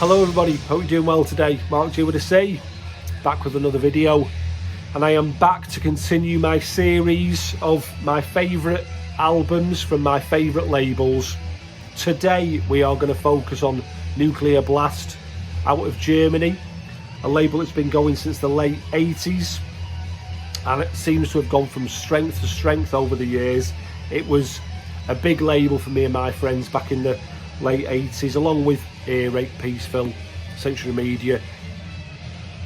Hello everybody, hope you're doing well today. Marc G with a C, back with another video, and I am back to continue my series of my favourite albums from my favourite labels. Today we are going to focus on Nuclear Blast out of Germany, a label that's been going since the late 80s, and it seems to have gone from strength to strength over the years. It was a big label for me and my friends back in the late 80s, along with Earache, Peaceville, Century Media.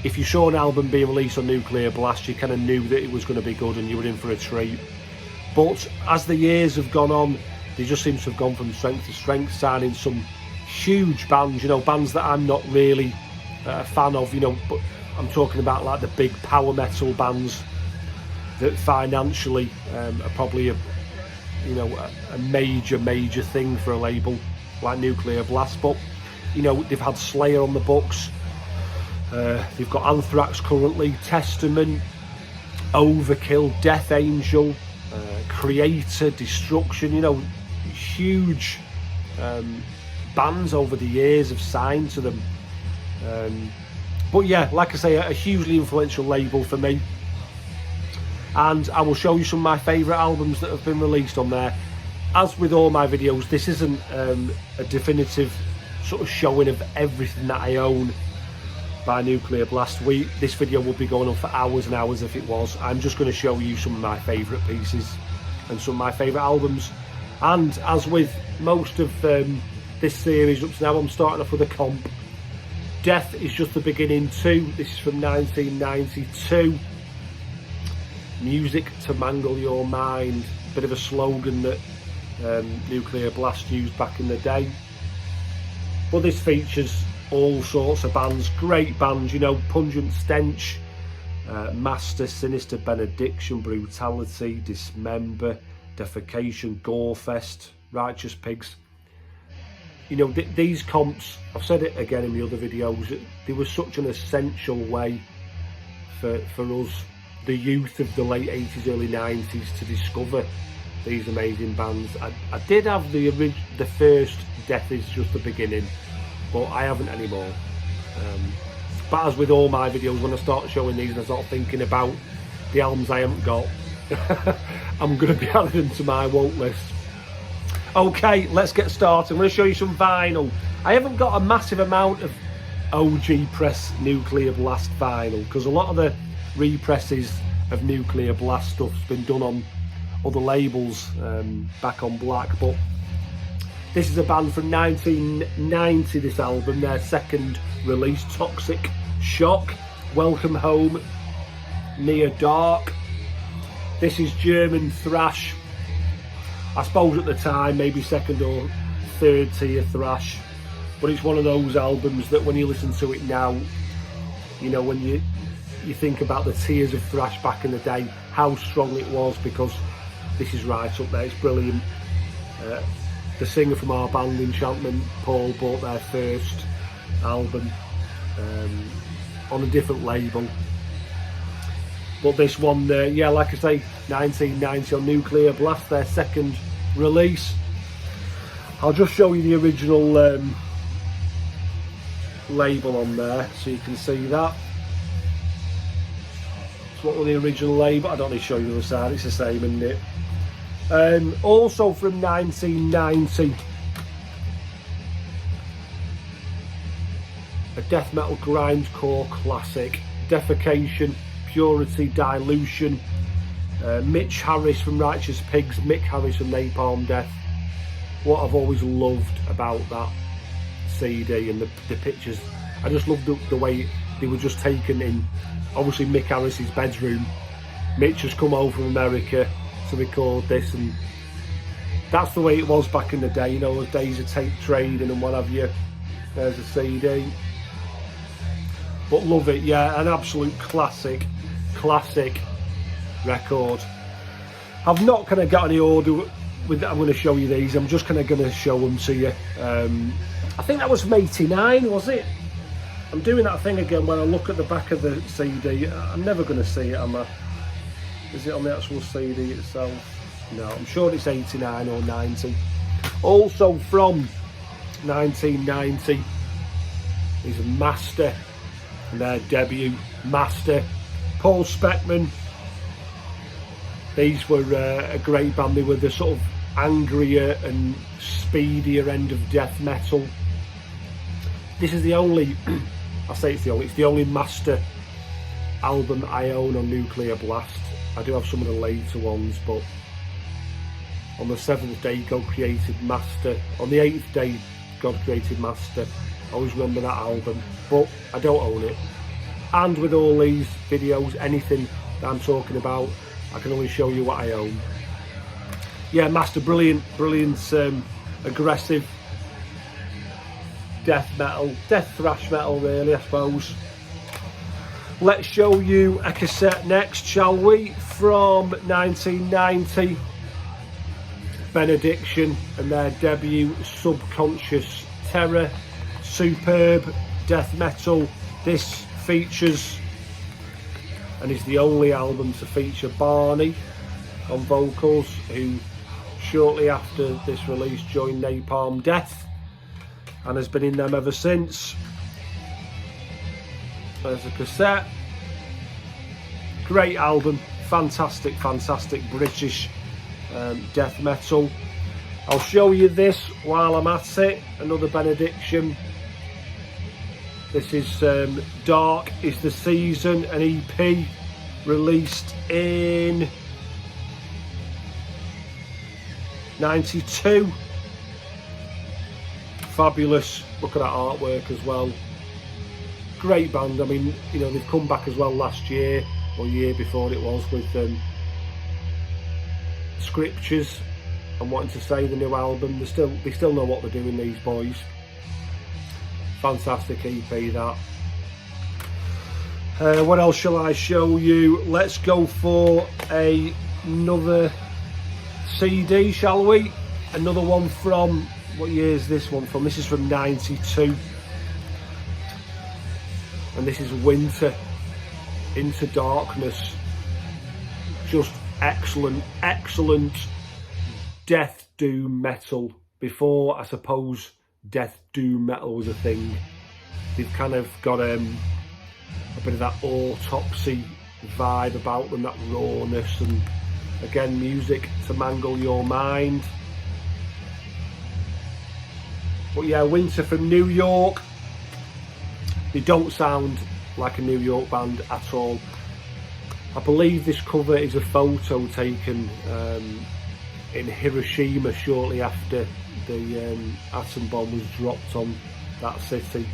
If you saw an album being released on Nuclear Blast, you kind of knew that it was going to be good and you were in for a treat. But as the years have gone on, they just seem to have gone from strength to strength, signing some huge bands, you know, bands that I'm not really a fan of, you know, but I'm talking about like the big power metal bands that financially are probably a major thing for a label like Nuclear Blast. But you know, they've had Slayer on the books, they've got Anthrax currently, Testament, Overkill, Death Angel, Creator, Destruction, you know, huge bands over the years have signed to them. But yeah, like I say, a hugely influential label for me, and I will show you some of my favourite albums that have been released on there. As with all my videos, this isn't a definitive sort of showing of everything that I own by Nuclear Blast. This video will be going on for hours and hours if it was. I'm just going to show you some of my favourite pieces and some of my favourite albums. And as with most of this series up to now, I'm starting off with a comp. Death is just the beginning too. This is from 1992. Music to mangle your mind. Bit of a slogan that Nuclear Blast used back in the day. But this features all sorts of bands, great bands, you know, Pungent Stench, Master, Sinister, Benediction, Brutality, Dismember, Defecation, Gorefest, Righteous Pigs. You know, these comps, I've said it again in the other videos, they were such an essential way for us, the youth of the late 80s, early 90s, to discover these amazing bands. I did have the first Death is Just the Beginning, but I haven't anymore. But as with all my videos, when I start showing these and I start thinking about the albums I haven't got, I'm going to be adding them to my want list. Okay, let's get started. I'm going to show you some vinyl. I haven't got a massive amount of OG press Nuclear Blast vinyl, because a lot of the represses of Nuclear Blast stuff's been done on other labels, back on black. But this is a band from 1990, this album, their second release, Toxic Shock, Welcome Home, Near Dark. This is German thrash, I suppose at the time maybe second or third tier thrash, but it's one of those albums that when you listen to it now, you know, when you think about the tiers of thrash back in the day, how strong it was, because this is right up there. It's brilliant. The singer from our band, Enchantment, Paul, bought their first album on a different label. But this one, yeah, like I say, 1990 on Nuclear Blast, their second release. I'll just show you the original label on there so you can see that. So what was the original label? I don't need to show you the other side, it's the same, isn't it? Also from 1990, a death metal grindcore classic, Defecation, Purity, Dilution, Mitch Harris from Righteous Pigs, Mick Harris from Napalm Death. What I've always loved about that CD and the pictures, I just loved the way they were just taken in, obviously Mick Harris's bedroom. Mitch has come over from America to record this, and that's the way it was back in the day, you know, those days of tape trading and what have you. There's a CD, but love it, yeah, an absolute classic record. I've not kind of got any order with that. I'm going to show you these, I'm just kind of going to show them to you. I think that was from 89, was it? I'm doing that thing again when I look at the back of the CD, I'm never going to see it, am I? Is it on the actual CD itself? No, I'm sure it's 89 or 90. Also from 1990, is Master and their debut, Master. Paul Speckman, these were a great band. They were the sort of angrier and speedier end of death metal. This is the only, I say it's the only Master album I own on Nuclear Blast. I do have some of the later ones, but on the 7th day God created Master, on the 8th day God created Master. I always remember that album, but I don't own it. And with all these videos, anything that I'm talking about, I can only show you what I own. Yeah, Master, brilliant, aggressive death metal, death thrash metal really, I suppose. Let's show you a cassette next, shall we? From 1990, Benediction and their debut, Subconscious Terror. Superb death metal. This features, and is the only album to feature Barney on vocals, who shortly after this release joined Napalm Death and has been in them ever since. There's a cassette. Great album, fantastic British death metal. I'll show you this while I'm at it, another Benediction. This is Dark is the Season, an EP released in 92. Fabulous, look at that artwork as well. Great band. I mean, you know, they've come back as well last year, or year before it was, with Scriptures and wanting to say the new album. They still know what they're doing, these boys. Fantastic EP that. What else shall I show you? Let's go for another CD, shall we? Another one from, what year is this one from? This is from 92. And this is Winter, Into Darkness. Just excellent death doom metal. Before, I suppose, death doom metal was a thing. They've kind of got a bit of that autopsy vibe about them, that rawness, and again, music to mangle your mind. But yeah, Winter from New York. They don't sound like a New York band at all. I believe this cover is a photo taken in Hiroshima shortly after the atom bomb was dropped on that city.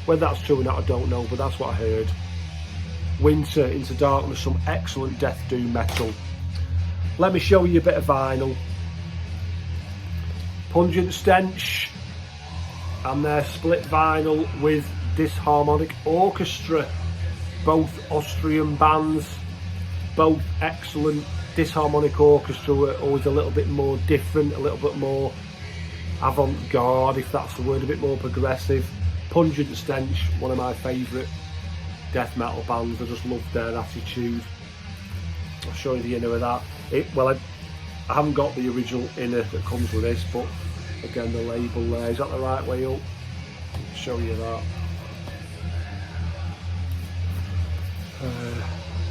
Whether that's true or not, I don't know, but that's what I heard. Winter, Into Darkness, some excellent death doom metal. Let me show you a bit of vinyl. Pungent Stench and their split vinyl with Disharmonic Orchestra, both Austrian bands, both excellent. Disharmonic Orchestra were always a little bit more different, a little bit more avant-garde, if that's the word, a bit more progressive. Pungent Stench, one of my favourite death metal bands. I just love their attitude. I'll show you the inner of that. I haven't got the original inner that comes with this, but again, the label there, is that the right way up? I'll show you that.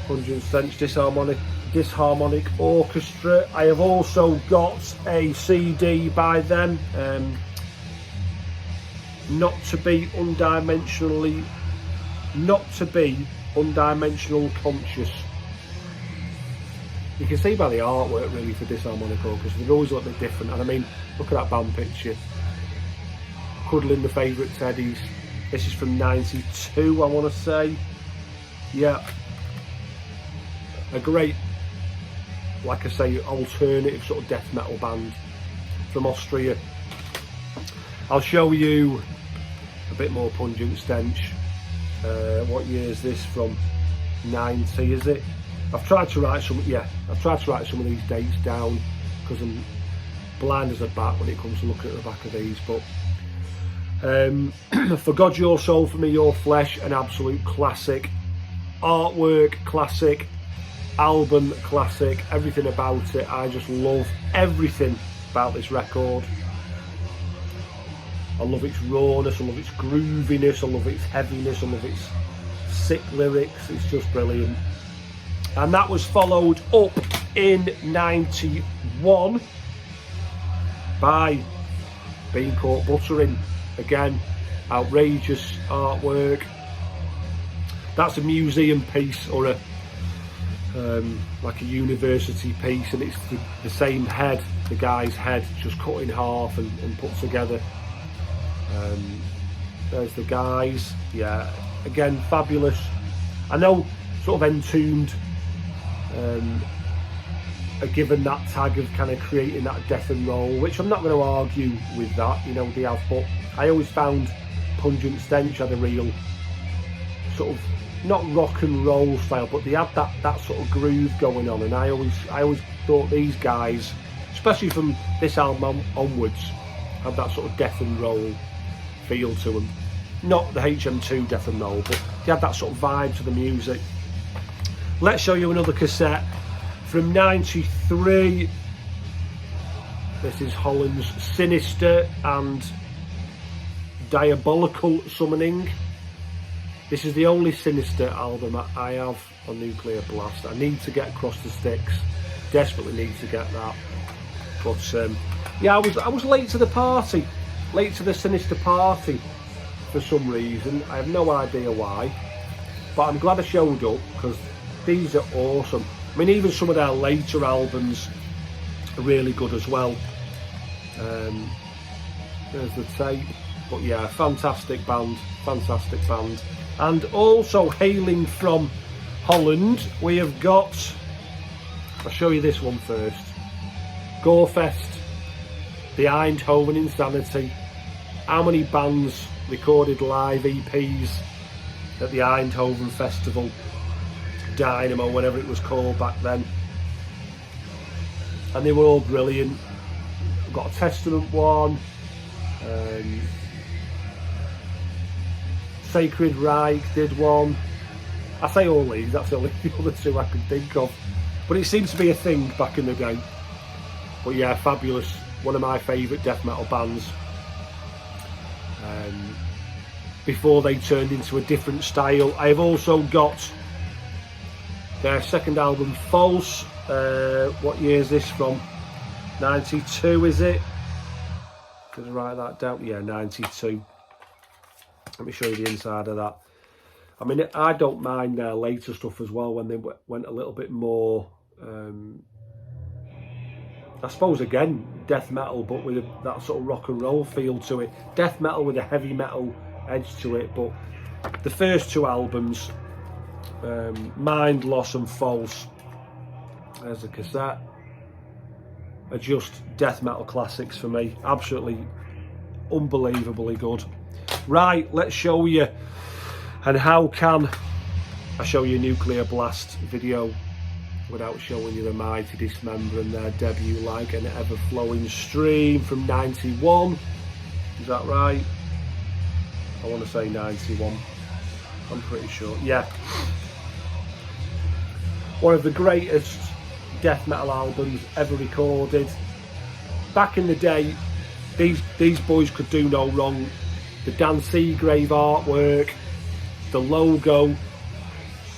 Pungent Stench, Disharmonic Orchestra. I have also got a CD by them, Not to be undimensional conscious. You can see by the artwork really for Disharmonic Orchestra, they're always a little bit different. And I mean, look at that band picture. Cuddling the favourite teddies. This is from 92, I want to say. Yeah. A great, like I say, alternative sort of death metal band from Austria. I'll show you a bit more Pungent Stench. What year is this from? 90, is it? I've tried to write some of these dates down because I'm blind as a bat when it comes to looking at the back of these. But For God Your Soul, For Me Your Flesh, an absolute classic. Artwork classic, album classic, everything about it. I just love everything about this record. I love its rawness, I love its grooviness, I love its heaviness, I love its sick lyrics. It's just brilliant. And that was followed up in 91 by Being Caught Buttering. Again, outrageous artwork. That's a museum piece, or a like a university piece, and it's the same head, the guy's head, just cut in half and put together. There's the guys. Yeah, again, fabulous. I know sort of Entombed are given that tag of kind of creating that death and roll, which I'm not going to argue with that, you know, they have, but I always found Pungent Stench had a real sort of, not rock and roll style, but they had that sort of groove going on, and I always thought these guys, especially from this album onwards, had that sort of death and roll feel to them. Not the HM2 death and roll, but they had that sort of vibe to the music. Let's show you another cassette from 93. This is Holland's Sinister and Diabolical Summoning. This is the only Sinister album I have on Nuclear Blast. I need to get Across the Sticks. Desperately need to get that. But yeah, I was late to the party, late to the Sinister party for some reason. I have no idea why, but I'm glad I showed up because these are awesome. I mean, even some of their later albums are really good as well. There's the tape. But yeah, fantastic band, fantastic band. And also hailing from Holland, we have got, I'll show you this one first, Gorefest, the Eindhoven Insanity. How many bands recorded live EPs at the Eindhoven Festival, Dynamo, whatever it was called back then, and they were all brilliant. I've got a Testament one, Sacred Reich did one. I say all these, that's only the other two I can think of, but it seems to be a thing back in the day. But yeah, fabulous, one of my favourite death metal bands. Before they turned into a different style. I've also got their second album, False. What year is this from? 92, is it? Could I write that down? Yeah, 92. Let me show you the inside of that. I mean, I don't mind their later stuff as well, when they went a little bit more, I suppose, again, death metal, but with that sort of rock and roll feel to it. Death metal with a heavy metal edge to it. But the first two albums, Mind, Loss and False, there's a cassette, are just death metal classics for me. Absolutely unbelievably good. Right, let's show you. And how can I show you a Nuclear Blast video without showing you the mighty Dismember and their debut, Like an Ever-Flowing Stream, from 91. Is that right? I want to say 91. I'm pretty sure. Yeah. One of the greatest death metal albums ever recorded. Back in the day, these boys could do no wrong. The Dan Seagrave artwork, the logo,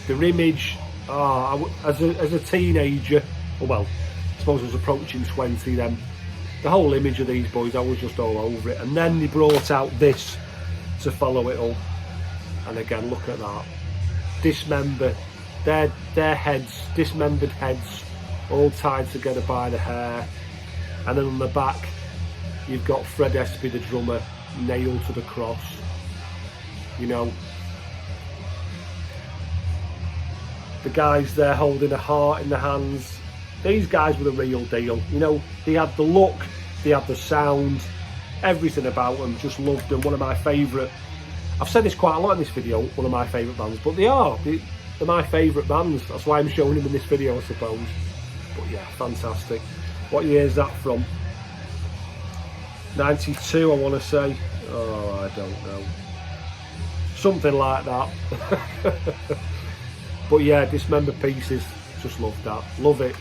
their image. As a teenager, well, I suppose I was approaching 20 then, the whole image of these boys, I was just all over it. And then they brought out this to follow it up, and again, look at that. Dismember, their heads, dismembered heads, all tied together by the hair, and then on the back you've got Fred Espy, the drummer, nailed to the cross, you know. The guys there holding a heart in their hands. These guys were the real deal, you know. They had the look, they had the sound, everything about them. Just loved them. One of my favourite, I've said this quite a lot in this video, one of my favourite bands, but they're my favourite bands. That's why I'm showing them in this video, I suppose. But yeah, fantastic. What year is that from? 92, I want to say. Oh, I don't know. Something like that. But yeah, Dismember pieces, just love that, love it.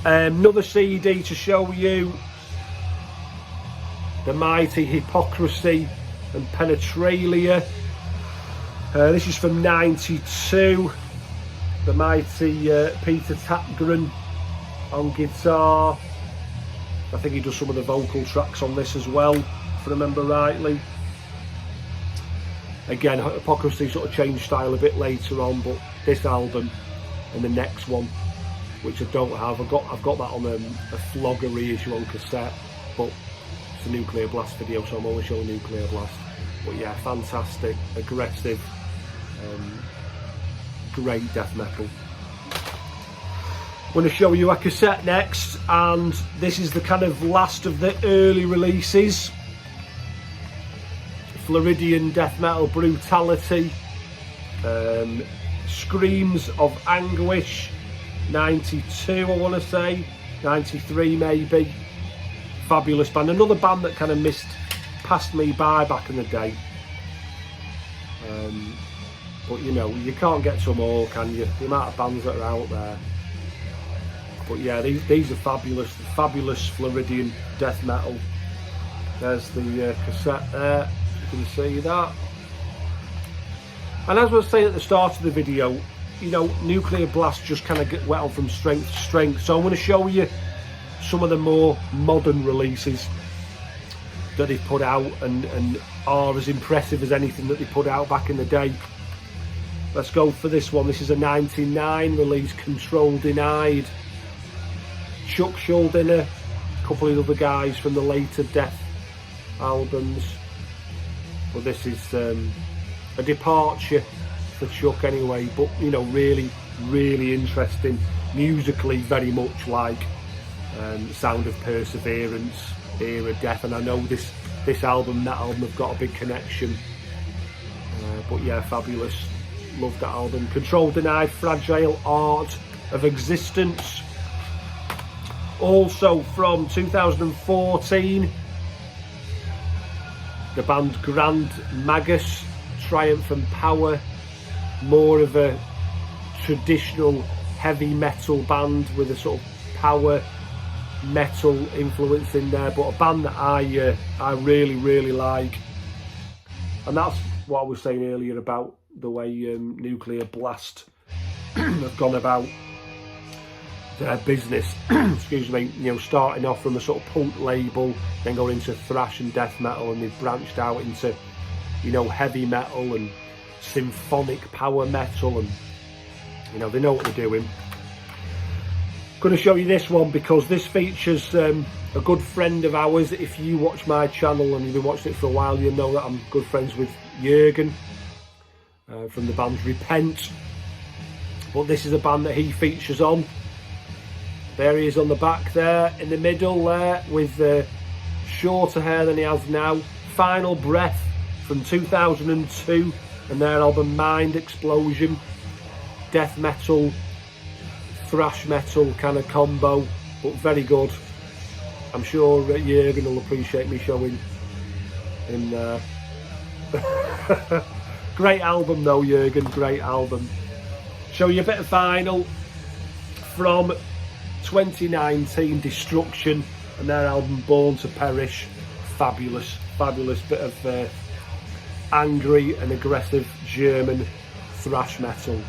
Another CD to show you. The Mighty Hypocrisy and Penetralia. This is from 92. The Mighty Peter Tapgren on guitar. I think he does some of the vocal tracks on this as well, if I remember rightly. Again, Hypocrisy sort of changed style a bit later on, but this album and the next one, which I don't have, I've got that on a Flogger reissue on cassette, but it's a Nuclear Blast video, so I'm always showing Nuclear Blast. But yeah, fantastic, aggressive, great death metal. I'm going to show you a cassette next, and this is the kind of last of the early releases. Floridian death metal brutality, Screams of Anguish, 92 I want to say, 93 maybe. Fabulous band, another band that kind of passed me by back in the day. But you know, you can't get to them all, can you? The amount of bands that are out there. But yeah, these are fabulous Floridian death metal. There's the cassette there, you can see that. And as I was saying at the start of the video, you know, Nuclear Blast just kind of went on from strength to strength. So I'm going to show you some of the more modern releases that they've put out and are as impressive as anything that they put out back in the day. Let's go for this one. This is a 99 release, Control Denied. Chuck Schuldiner, a couple of other guys from the later Death albums. Well, this is a departure for Chuck anyway, but you know, really interesting. Musically very much like Sound of Perseverance era Death, and I know this album and that album have got a big connection. But yeah, fabulous. Love that album. Control Denied, Fragile Art of Existence. Also from 2014, the band Grand Magus, Triumph and Power. More of a traditional heavy metal band with a sort of power metal influence in there, but a band that I really like. And that's what I was saying earlier about the way Nuclear Blast have gone about their business. Excuse me. You know, starting off from a sort of punk label, then going into thrash and death metal, and they've branched out into, you know, heavy metal and symphonic power metal, and you know, they know what they're doing. Going to show you this one because this features a good friend of ours. If you watch my channel and you've been watching it for a while, you'll know that I'm good friends with Jürgen from the band Repent. But this is a band that he features on. There he is on the back there, in the middle there, with shorter hair than he has now. Final Breath from 2002, and their album Mind Explosion. Death metal, thrash metal kind of combo, but very good. I'm sure Jürgen will appreciate me showing him there. Great album though, Jürgen, great album. Show you a bit of vinyl from 2019, Destruction, and their album Born to Perish. Fabulous bit of angry and aggressive German thrash metal.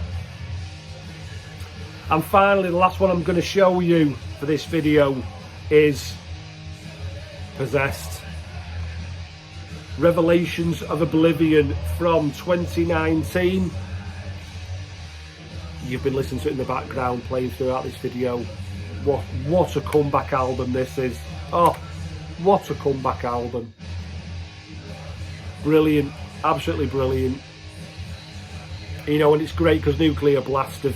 And finally, the last one I'm going to show you for this video is Possessed. Revelations of Oblivion from 2019. You've been listening to it in the background playing throughout this video. What a comeback album this is. Oh, what a comeback album. Brilliant, absolutely brilliant. You know, and it's great because Nuclear Blast have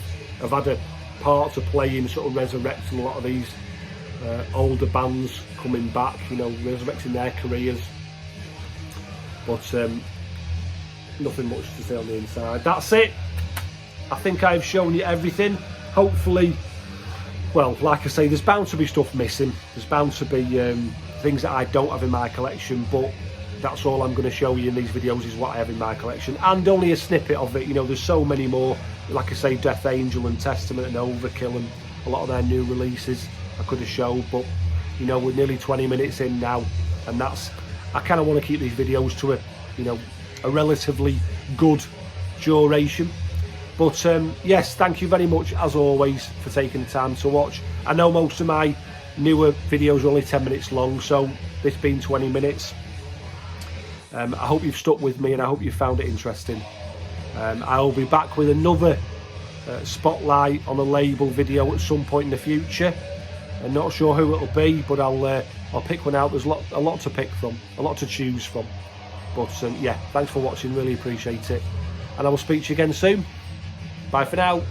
had a part to play in sort of resurrecting a lot of these older bands coming back, you know, resurrecting their careers. But nothing much to say on the inside. That's it. I think I've shown you everything. Hopefully, well, like I say, there's bound to be stuff missing. There's bound to be things that I don't have in my collection, but that's all I'm going to show you in these videos is what I have in my collection, and only a snippet of it. You know, there's so many more. Like I say, Death Angel and Testament and Overkill and a lot of their new releases I could have showed, but you know, we're nearly 20 minutes in now, and that's I kind of want to keep these videos to a, you know, a relatively good duration. But yes, thank you very much as always for taking the time to watch. I know most of my newer videos are only 10 minutes long, so this being 20 minutes. I hope you've stuck with me and I hope you found it interesting. I'll be back with another spotlight on a label video at some point in the future. I'm not sure who it'll be, but I'll pick one out. There's a lot to pick from, a lot to choose from. But yeah, thanks for watching, really appreciate it. And I will speak to you again soon. Bye for now.